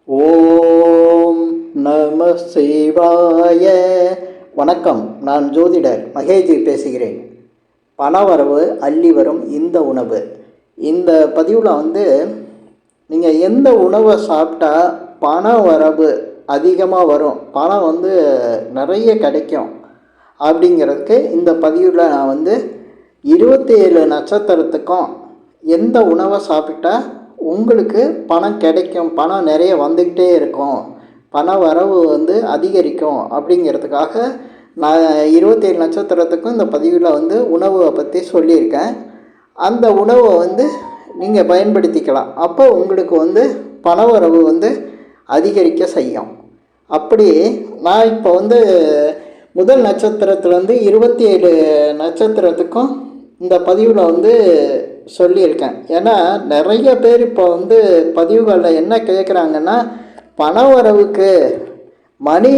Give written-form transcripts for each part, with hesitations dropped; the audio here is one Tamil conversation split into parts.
ஓம் நம சிவாய. வணக்கம். நான் ஜோதிடர் மகேஜி பேசுகிறேன். பணவரவு அள்ளி வரும் இந்த உணவு. இந்த பதிவில் நீங்கள் எந்த உணவை சாப்பிட்டா பண வரவு அதிகமாக வரும், பணம் நிறைய கிடைக்கும் அப்படிங்கிறதுக்கு இந்த பதிவில் நான் 27 நட்சத்திரத்துக்கும் எந்த உணவை சாப்பிட்டா உங்களுக்கு பணம் கிடைக்கும், பணம் நிறைய வந்துக்கிட்டே இருக்கும், பண வரவு அதிகரிக்கும் அப்படிங்கிறதுக்காக நான் 27 நட்சத்திரத்துக்கும் இந்த பதிவில் உணவை பற்றி சொல்லியிருக்கேன். அந்த உணவை நீங்கள் பயன்படுத்திக்கலாம். அப்போ உங்களுக்கு பண வரவு அதிகரிக்க செய்யும். அப்படி நான் இப்போ முதல் நட்சத்திரத்துலேருந்து 27 நட்சத்திரத்துக்கும் இந்த பதிவில் சொல்லியிருக்கேன். ஏன்னா நிறைய பேர் இப்போ பதிவுகளில் என்ன கேட்குறாங்கன்னா, பண வரவுக்கு மணி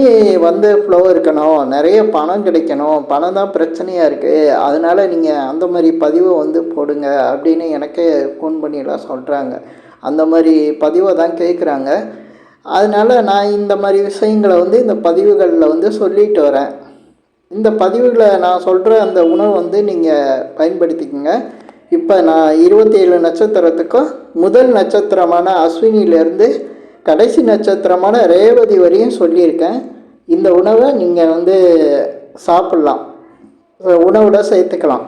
ஃப்ளோ இருக்கணும், நிறைய பணம் கிடைக்கணும், பணம் தான் பிரச்சனையாக இருக்குது, அதனால் நீங்கள் அந்த மாதிரி பதிவை போடுங்க அப்படின்னு எனக்கே ஃபோன் பண்ணிலாம் சொல்கிறாங்க. அந்த மாதிரி பதிவை தான் கேட்குறாங்க. அதனால் நான் இந்த மாதிரி விஷயங்களை இந்த பதிவுகளில் சொல்லிட்டு வரேன். இந்த பதிவுகளை நான் சொல்கிற அந்த உணவு நீங்கள் பயன்படுத்திக்கோங்க. இப்போ நான் 27 நட்சத்திரத்துக்கும் முதல் நட்சத்திரமான அஸ்வினியிலேருந்து கடைசி நட்சத்திரமான ரேவதி வரையும் சொல்லியிருக்கேன். இந்த உணவை நீங்கள் சாப்பிட்லாம், உணவோட சேர்த்துக்கலாம்,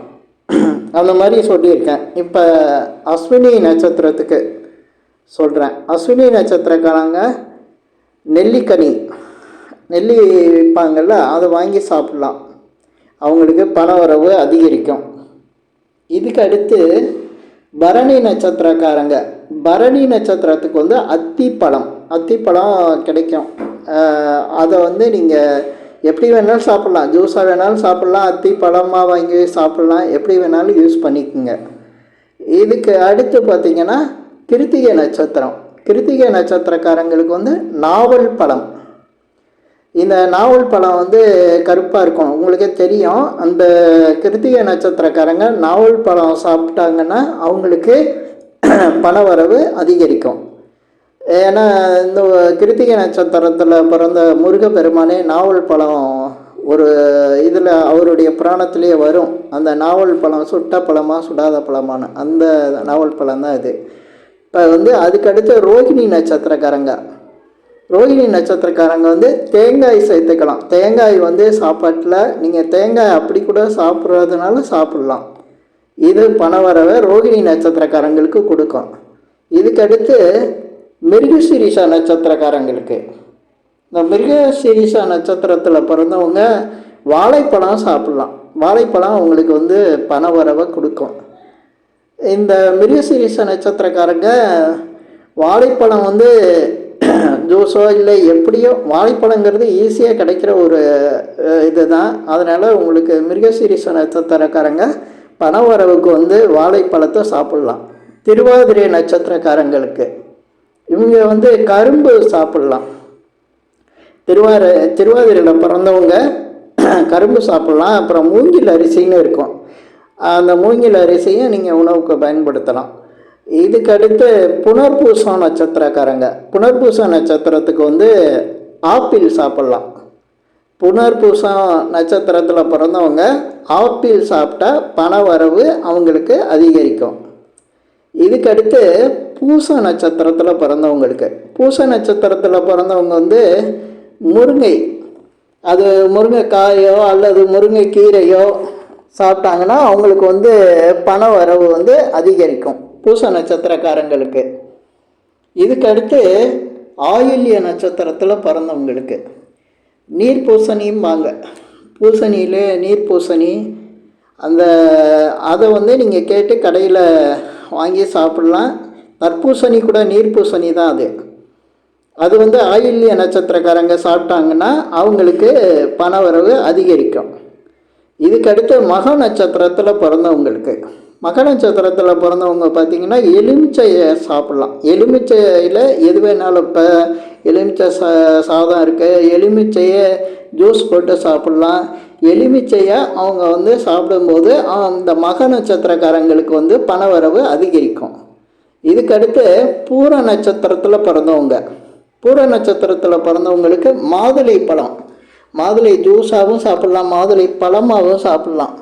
அந்த மாதிரி சொல்லியிருக்கேன். இப்போ அஸ்வினி நட்சத்திரத்துக்கு சொல்கிறேன். அஸ்வினி நட்சத்திரக்காரங்க நெல்லிக்கனி, நெல்லி விற்பாங்கள்ல, அதை வாங்கி சாப்பிட்லாம், அவங்களுக்கு பண வரவு அதிகரிக்கும். இதுக்கு அடுத்து பரணி நட்சத்திரக்காரங்க, பரணி நட்சத்திரத்துக்கு அத்திப்பழம் கிடைக்கும். அதை நீங்கள் எப்படி வேணாலும் சாப்பிட்லாம், ஜூஸாக வேணாலும் சாப்பிட்லாம், அத்திப்பழமாக வாங்கி சாப்பிட்லாம், எப்படி வேணாலும் யூஸ் பண்ணிக்கோங்க. இதுக்கு அடுத்து பார்த்திங்கன்னா கிருத்திகை நட்சத்திரம். கிருத்திகை நட்சத்திரக்காரங்களுக்கு நாவல் பழம். இந்த நாவல் பழம் கருப்பாக இருக்கும், உங்களுக்கே தெரியும். அந்த கிருத்திகை நட்சத்திரக்காரங்க நாவல் பழம் சாப்பிட்டாங்கன்னா அவங்களுக்கு பண வரவு அதிகரிக்கும். ஏன்னா இந்த கிருத்திகை நட்சத்திரத்தில் பிறந்த முருகப்பெருமானே நாவல் பழம் ஒரு இதில் அவருடைய புராணத்திலேயே வரும். அந்த நாவல் பழம் சுட்ட பழமா சுடாத பழமான அந்த நாவல் பழம் தான் இது. இப்போ அதுக்கடுத்து ரோகிணி நட்சத்திரக்காரங்க, ரோகிணி நட்சத்திரக்காரங்க தேங்காய் சேர்த்துக்கலாம். தேங்காய் சாப்பாட்டில் நீங்கள் தேங்காய் அப்படி கூட சாப்பிட்றதுனால சாப்பிட்லாம். இது பண வரவை ரோகிணி நட்சத்திரக்காரங்களுக்கு கொடுக்கும். இதுக்கடுத்து மிருகசீரிஷா நட்சத்திரக்காரங்களுக்கு, இந்த மிருகசீரிஷா நட்சத்திரத்தில் பிறந்தவங்க வாழைப்பழம் சாப்பிட்லாம். வாழைப்பழம் அவங்களுக்கு பண வரவை கொடுக்கும். இந்த மிருகசீரிஷா நட்சத்திரக்காரங்க வாழைப்பழம் ஜூஸோ இல்லை எப்படியோ, வாழைப்பழங்கிறது ஈஸியாக கிடைக்கிற ஒரு இது தான். அதனால் உங்களுக்கு மிருகசீரிஷ நட்சத்திரக்காரங்க பண வரவுக்கு வாழைப்பழத்தை சாப்பிட்லாம். திருவாதிரை நட்சத்திரக்காரங்களுக்கு இவங்க கரும்பு சாப்பிட்லாம். திருவாதிரையில் பிறந்தவங்க கரும்பு சாப்பிட்லாம். அப்புறம் மூங்கில் அரிசின்னு இருக்கும், அந்த மூங்கில் அரிசியும் நீங்கள் உணவுக்கு பயன்படுத்தலாம். இதுக்கடுத்து புனர்பூசம் நட்சத்திரக்காரங்க, புனர்பூசம் நட்சத்திரத்துக்கு ஆப்பிள் சாப்பிட்லாம். புனர்பூசம் நட்சத்திரத்தில் பிறந்தவங்க ஆப்பிள் சாப்பிட்டா பண வரவு அவங்களுக்கு அதிகரிக்கும். இதுக்கடுத்து பூச நட்சத்திரத்தில் பிறந்தவங்களுக்கு, பூச நட்சத்திரத்தில் பிறந்தவங்க முருங்கை, அது முருங்கைக்காயோ அல்லது முருங்கைக்கீரையோ சாப்பிட்டாங்கன்னா அவங்களுக்கு பண வரவு அதிகரிக்கும் பூச நட்சத்திரக்காரங்களுக்கு. இதுக்கடுத்து ஆயில்ய நட்சத்திரத்தில் பிறந்தவங்களுக்கு நீர்ப்பூசணியும் வாங்க, பூசணியில் நீர்ப்பூசணி, அதை நீங்கள் கேட்டு கடையில் வாங்கி சாப்பிட்லாம். தர்பூசணி கூட நீர்ப்பூசணி தான் அது ஆயில்ய நட்சத்திரக்காரங்க சாப்பிட்டாங்கன்னா அவங்களுக்கு பண வரவு அதிகரிக்கும். இதுக்கடுத்து மக நட்சத்திரத்தில் பிறந்தவங்களுக்கு, மக நட்சத்திரத்தில் பிறந்தவங்க பார்த்திங்கன்னா எலுமிச்சையை சாப்பிட்லாம். எலுமிச்சையில் எது வேணாலும், இப்போ எலுமிச்சை சாதம் இருக்குது, எலுமிச்சையை ஜூஸ் போட்டு சாப்பிட்லாம். எலுமிச்சையை அவங்க சாப்பிடும்போது அந்த மக நட்சத்திரக்காரங்களுக்கு பண வரவு அதிகரிக்கும். இதுக்கடுத்து பூர நட்சத்திரத்தில் பிறந்தவங்க, பூர நட்சத்திரத்தில் பிறந்தவங்களுக்கு மாதுளை பழம், மாதுளை ஜூஸாகவும் சாப்பிட்லாம், மாதுளை பழமாகவும் சாப்பிட்லாம்.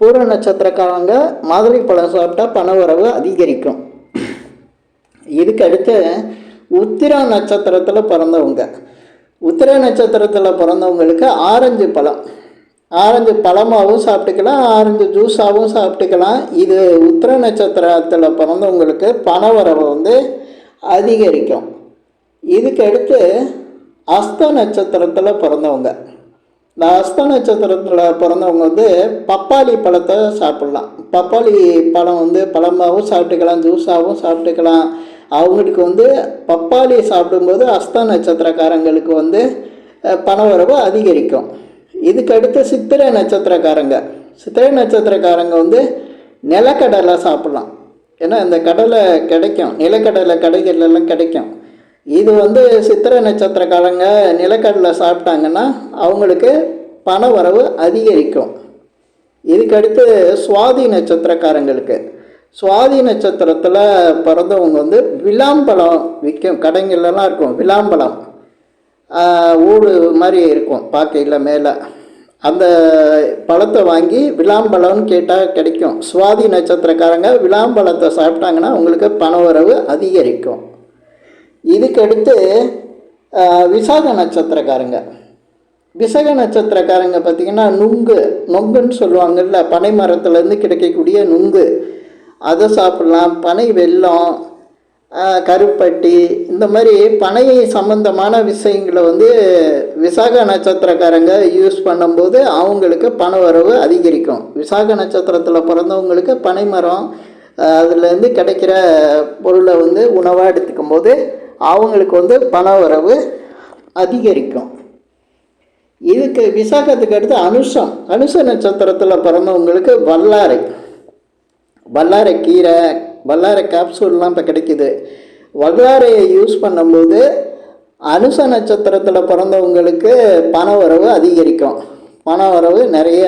பூர நட்சத்திரக்காரங்க மாதுளை பழம் சாப்பிட்டா பணவரவு அதிகரிக்கும். இதுக்கு அடுத்து உத்திரா நட்சத்திரத்தில் பிறந்தவங்க, உத்திர நட்சத்திரத்தில் பிறந்தவங்களுக்கு ஆரஞ்சு பழம், ஆரஞ்சு பழமாகவும் சாப்பிட்டுக்கலாம், ஆரஞ்சு ஜூஸாகவும் சாப்பிட்டுக்கலாம். இது உத்திர நட்சத்திரத்தில் பிறந்தவங்களுக்கு பணவரவை அதிகரிக்கும். இதுக்கு அடுத்து அஸ்த நட்சத்திரத்தில் பிறந்தவங்க, இந்த அஸ்த நட்சத்திரத்தில் பிறந்தவங்க பப்பாளி பழத்தை சாப்பிட்லாம். பப்பாளி பழம் பழமாகவும் சாப்பிட்டுக்கலாம், ஜூஸாகவும் சாப்பிட்டுக்கலாம். அவங்களுக்கு பப்பாளி சாப்பிடும்போது அஸ்த நட்சத்திரக்காரங்களுக்கு பணவரவு அதிகரிக்கும். இதுக்கு அடுத்து சித்திரை நட்சத்திரக்காரங்க, சித்திரை நட்சத்திரக்காரங்க நிலக்கடலை சாப்பிட்லாம். ஏன்னா இந்த கடலை கிடைக்கும், நிலக்கடலை கடைகளெல்லாம் கிடைக்கும். இது சித்திரை நட்சத்திரக்காரங்க நிலக்கடலை சாப்பிட்டாங்கன்னா அவங்களுக்கு பணவரவு அதிகரிக்கும். இதுக்கடுத்து சுவாதி நட்சத்திரக்காரங்களுக்கு, சுவாதி நட்சத்திரத்தில் பிறந்தவங்க விளாம்பழம் விற்கும், கடைங்கள்லாம் இருக்கும். விளாம்பழம் ஊடு மாதிரி இருக்கும் பார்க்கையில் மேலே, அந்த பழத்தை வாங்கி விளாம்பழம்னு கேட்டால் கிடைக்கும். சுவாதி நட்சத்திரக்காரங்க விளாம்பழத்தை சாப்பிட்டாங்கன்னா அவங்களுக்கு பணவரவு அதிகரிக்கும். இதுக்கடுத்து விசாக நட்சத்திரக்காரங்க, விசாக நட்சத்திரக்காரங்க பார்த்திங்கன்னா நொங்குன்னு சொல்லுவாங்கள்ல, பனை மரத்துலேருந்து கிடைக்கக்கூடிய நுங்கு, அதை சாப்பிட்லாம். பனை வெல்லம், கருப்பட்டி, இந்த மாதிரி பனை சம்பந்தமான விஷயங்களை விசாக நட்சத்திரக்காரங்க யூஸ் பண்ணும்போது அவங்களுக்கு பணவரவு அதிகரிக்கும். விசாக நட்சத்திரத்தில் பிறந்தவங்களுக்கு பனை மரம் அதுலேருந்து கிடைக்கிற பொருளை உணவாக எடுத்துக்கும் போது அவங்களுக்கு பணவரவு அதிகரிக்கும். இதுக்கு விசாகத்துக்கு அடுத்து அனுஷம், அனுஷ நட்சத்திரத்தில் பிறந்தவங்களுக்கு வல்லாரை, வல்லாரை கீரை, வல்லாரை கேப்சூல்லாம் இப்போ கிடைக்கிது. வல்லாரையை யூஸ் பண்ணும்போது அனுச நட்சத்திரத்தில் பிறந்தவங்களுக்கு பணவரவு அதிகரிக்கும். பணவரவு நிறைய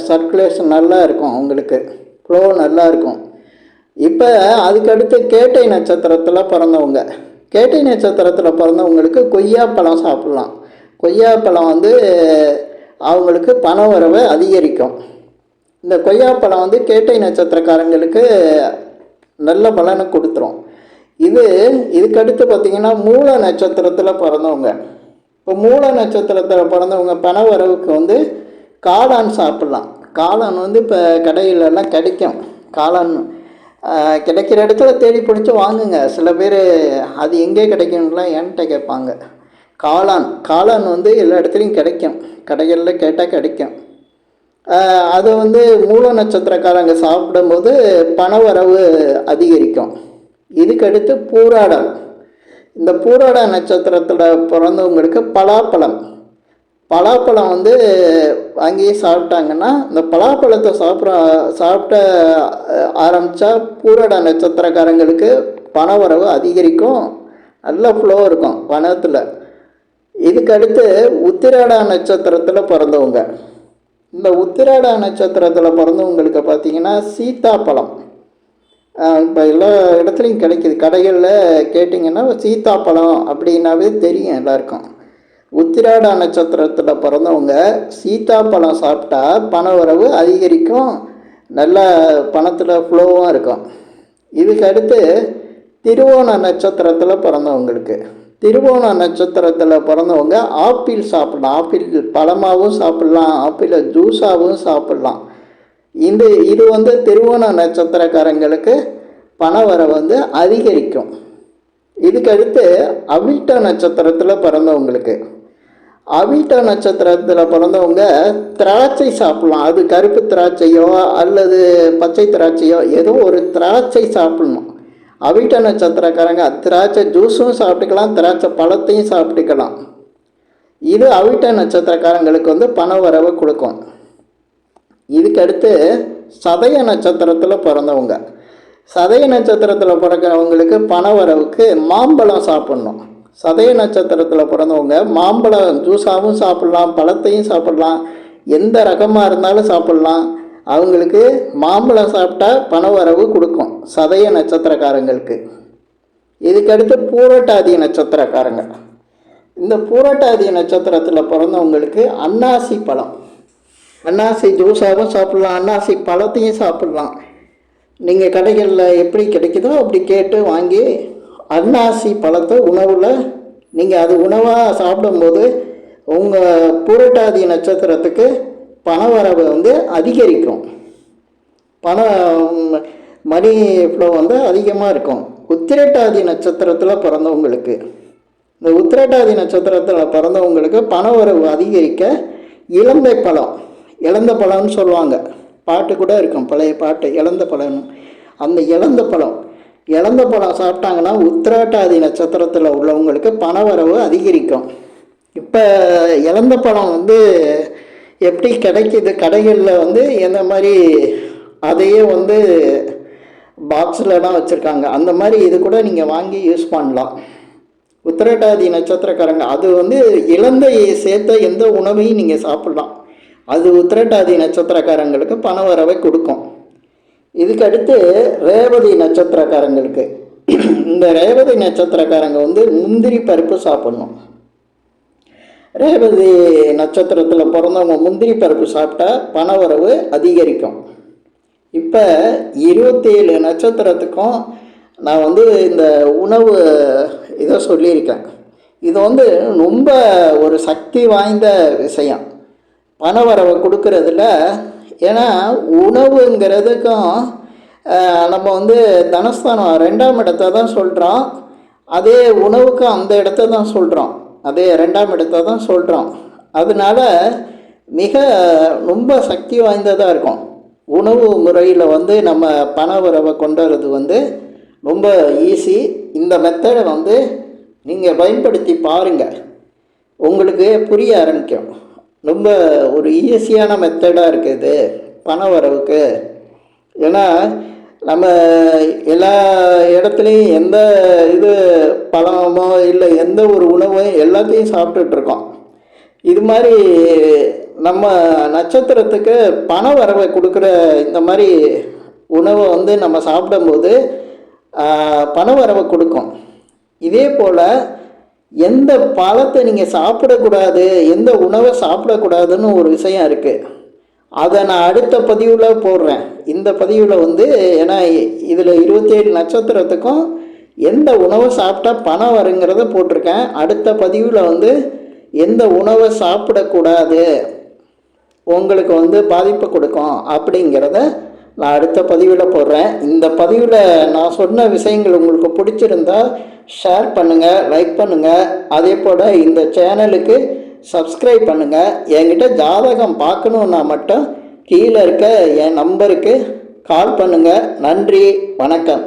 சர்க்குலேஷன் நல்லா இருக்கும், அவங்களுக்கு ஃப்ளோ நல்லா இருக்கும். இப்போ அதுக்கடுத்து கேட்டை நட்சத்திரத்தில் பிறந்தவங்க, கேட்டை நட்சத்திரத்தில் பிறந்தவங்களுக்கு கொய்யாப்பழம் சாப்பிட்லாம். கொய்யாப்பழம் அவங்களுக்கு பணவரவை அதிகரிக்கும். இந்த கொய்யாப்பழம் கேட்டை நட்சத்திரக்காரங்களுக்கு நல்ல பலனை கொடுத்துரும். இதுக்கடுத்து பார்த்திங்கன்னா மூல நட்சத்திரத்தில் பிறந்தவங்க, இப்போ மூல நட்சத்திரத்தில் பிறந்தவங்க பணவரவுக்கு காளான் சாப்பிட்லாம். காளான் இப்போ கடையிலெல்லாம் கிடைக்கும். காளான் கிடைக்கிற இடத்துல தேடி பிடிச்சி வாங்குங்க. சில பேர் அது எங்கே கிடைக்கும்லாம் என்கிட்ட கேட்பாங்க. காளான் எல்லா இடத்துலையும் கிடைக்கும், கடைகளில் கேட்டால் கிடைக்கும். அது மூல நட்சத்திரக்காரங்க சாப்பிடும்போது பணவரவு அதிகரிக்கும். இதுக்கடுத்து பூராடம், இந்த பூராட நட்சத்திரத்தில் பிறந்தவங்களுக்கு பலாப்பழம், பலாப்பழம் வாங்கி சாப்பிட்டாங்கன்னா இந்த பலாப்பழத்தை சாப்பிட்ட ஆரம்பித்தா பூராட நட்சத்திரக்காரங்களுக்கு பணவரவு அதிகரிக்கும், நல்ல ஃப்ளோ இருக்கும் பணத்தில். இதுக்கடுத்து உத்திராட நட்சத்திரத்தில் பிறந்தவங்க, இந்த உத்திராட நட்சத்திரத்தில் பிறந்தவங்களுக்கு பார்த்திங்கன்னா சீத்தாப்பழம் இப்போ எல்லா இடத்துலையும் கிடைக்கிது. கடைகளில் கேட்டிங்கன்னா சீத்தாப்பழம் அப்படின்னாவே தெரியும் எல்லாருக்கும். உத்திராட நட்சத்திரத்தில் பிறந்தவங்க சீத்தாப்பழம் சாப்பிட்டா பணவரவு அதிகரிக்கும், நல்ல பணத்தில் ஃப்ளோவும் இருக்கும். இதுக்கு அடுத்து திருவோண நட்சத்திரத்தில் பிறந்தவங்களுக்கு, திருவோண நட்சத்திரத்தில் பிறந்தவங்க ஆப்பிள் சாப்பிட்லாம். ஆப்பிள் பழமாகவும் சாப்பிட்லாம், ஆப்பிளை ஜூஸாகவும் சாப்பிட்லாம். இது திருவோண நட்சத்திரக்காரங்களுக்கு பணவரவு அதிகரிக்கும். இதுக்கடுத்து அவிட்ட நட்சத்திரத்தில் பிறந்தவங்களுக்கு, அவிட்ட நட்சத்திரத்தில் பிறந்தவங்க திராட்சை சாப்பிட்லாம். அது கருப்பு திராட்சையோ அல்லது பச்சை திராட்சையோ ஏதோ ஒரு திராட்சை சாப்பிட்ணும். அவிட்ட நட்சத்திரக்காரங்க திராட்சை ஜூஸும் சாப்பிட்டுக்கலாம், திராட்சை பழத்தையும் சாப்பிட்டுக்கலாம். இது அவிட்ட நட்சத்திரக்காரங்களுக்கு பணவரவை கொடுக்கும். இதுக்கடுத்து சதய நட்சத்திரத்தில் பிறந்தவங்க, சதய நட்சத்திரத்தில் பிறக்கிறவங்களுக்கு பணவரவுக்கு மாம்பழம் சாப்பிட்ணும். சதய நட்சத்திரத்தில் பிறந்தவங்க மாம்பழம் ஜூஸாகவும் சாப்பிட்லாம், பழத்தையும் சாப்பிட்லாம், எந்த ரகமாக இருந்தாலும் சாப்பிட்லாம். அவங்களுக்கு மாம்பழம் சாப்பிட்டா பணவரவு கொடுக்கும் சதய நட்சத்திரக்காரங்களுக்கு. இதுக்கடுத்து பூரட்டாதி நட்சத்திரக்காரங்க, இந்த பூரட்டாதி நட்சத்திரத்தில் பிறந்தவங்களுக்கு அன்னாசி பழம், அன்னாசி ஜூஸாகவும் சாப்பிட்லாம், அன்னாசி பழத்தையும் சாப்பிட்லாம். நீங்கள் கடைகளில் எப்படி கிடைக்குதோ அப்படி கேட்டு வாங்கி அன்னாசி பழத்தை உணவில் நீங்கள் அது உணவாக சாப்பிடும்போது உங்கள் பூரட்டாதி நட்சத்திரத்துக்கு பணவரவு அதிகரிக்கும். மணி ஃப்ளோ அதிகமாக இருக்கும். உத்திரட்டாதி நட்சத்திரத்தில் பிறந்தவங்களுக்கு, இந்த உத்திரட்டாதி நட்சத்திரத்தில் பிறந்தவங்களுக்கு பணவரவு அதிகரிக்க இலந்தை பழம், இலந்த பழம்னு சொல்லுவாங்க, பாட்டு கூட இருக்கும், பழைய பாட்டு இலந்த பழம். அந்த இலந்த பழம் சாப்பிட்டாங்கன்னா உத்திரட்டாதி நட்சத்திரத்தில் உள்ளவங்களுக்கு பணவரவு அதிகரிக்கும். இப்போ இலந்த பழம் எப்படி கிடைக்கிது கடைகளில் எந்த மாதிரி அதையே பாக்ஸ்லலாம் வச்சுருக்காங்க, அந்த மாதிரி இது கூட நீங்கள் வாங்கி யூஸ் பண்ணலாம். உத்திரட்டாதி நட்சத்திரக்காரங்க அது இலந்தையை சேர்த்த எந்த உணவையும் நீங்கள் சாப்பிட்லாம். அது உத்திரட்டாதி நட்சத்திரக்காரங்களுக்கு பணவரவை கொடுக்கும். இதுக்கு அடுத்து ரேவதி நட்சத்திரக்காரங்களுக்கு, இந்த ரேவதி நட்சத்திரக்காரங்க முந்திரி பருப்பு சாப்பிட்ணும். ரேவதி நட்சத்திரத்தில் பிறந்தவங்க முந்திரி பருப்பு சாப்பிட்டா பணவரவு அதிகரிக்கும். இப்போ 27 நட்சத்திரத்துக்கும் நான் இந்த உணவு இதை சொல்லியிருக்கேன். இது ரொம்ப ஒரு சக்தி வாய்ந்த விஷயம் பணவரவை கொடுக்கறதுல. ஏன்னா உணவுங்கிறதுக்கும் நம்ம தனஸ்தானம் 2ஆம் இடத்தை தான் சொல்கிறோம், அதே உணவுக்கும் அந்த இடத்த தான் சொல்கிறோம், அதே 2ஆம் இடத்தை தான் சொல்கிறோம். அதனால் மிக ரொம்ப சக்தி வாய்ந்ததாக இருக்கும். உணவு முறையில் நம்ம பணவரவை கொண்டு வரது ரொம்ப ஈஸி. இந்த மெத்தடை நீங்கள் பயன்படுத்தி பாருங்கள், உங்களுக்கு புரிய ஆரம்பிக்கும். ரொம்ப ஒரு ஈஸியான மெத்தடாக இருக்குது பணவரவுக்கு. ஏன்னா நம்ம எல்லா இடத்துலையும் எந்த இது பழமோ இல்லை எந்த ஒரு உணவோ எல்லாத்தையும் சாப்பிட்டுட்ருக்கோம். இது மாதிரி நம்ம நட்சத்திரத்துக்கு பணவரவை கொடுக்குற இந்த மாதிரி உணவை நம்ம சாப்பிடும்போது பணவரவை கொடுக்கும். இதே போல் எந்த பழத்தை நீங்கள் சாப்பிடக்கூடாது, எந்த உணவை சாப்பிடக்கூடாதுன்னு ஒரு விஷயம் இருக்குது. அதை நான் அடுத்த பதிவில் போடுறேன். இந்த பதிவில் ஏன்னா இதில் 27 நட்சத்திரத்துக்கும் எந்த உணவை சாப்பிட்டா பணம் வருங்கிறத போட்டிருக்கேன். அடுத்த பதிவில் எந்த உணவை சாப்பிடக்கூடாது உங்களுக்கு பாதிப்பு கொடுக்கும் அப்படிங்கிறத நான் அடுத்த பதிவில் போடுறேன். இந்த பதிவில் நான் சொன்ன விஷயங்கள் உங்களுக்கு பிடிச்சிருந்தா ஷேர் பண்ணுங்கள், லைக் பண்ணுங்கள். அதே போல் இந்த சேனலுக்கு சப்ஸ்கிரைப் பண்ணுங்கள். என்கிட்ட ஜாதகம் பார்க்கணுன்னா மட்டும் கீழே இருக்க என் நம்பருக்கு கால் பண்ணுங்கள். நன்றி, வணக்கம்.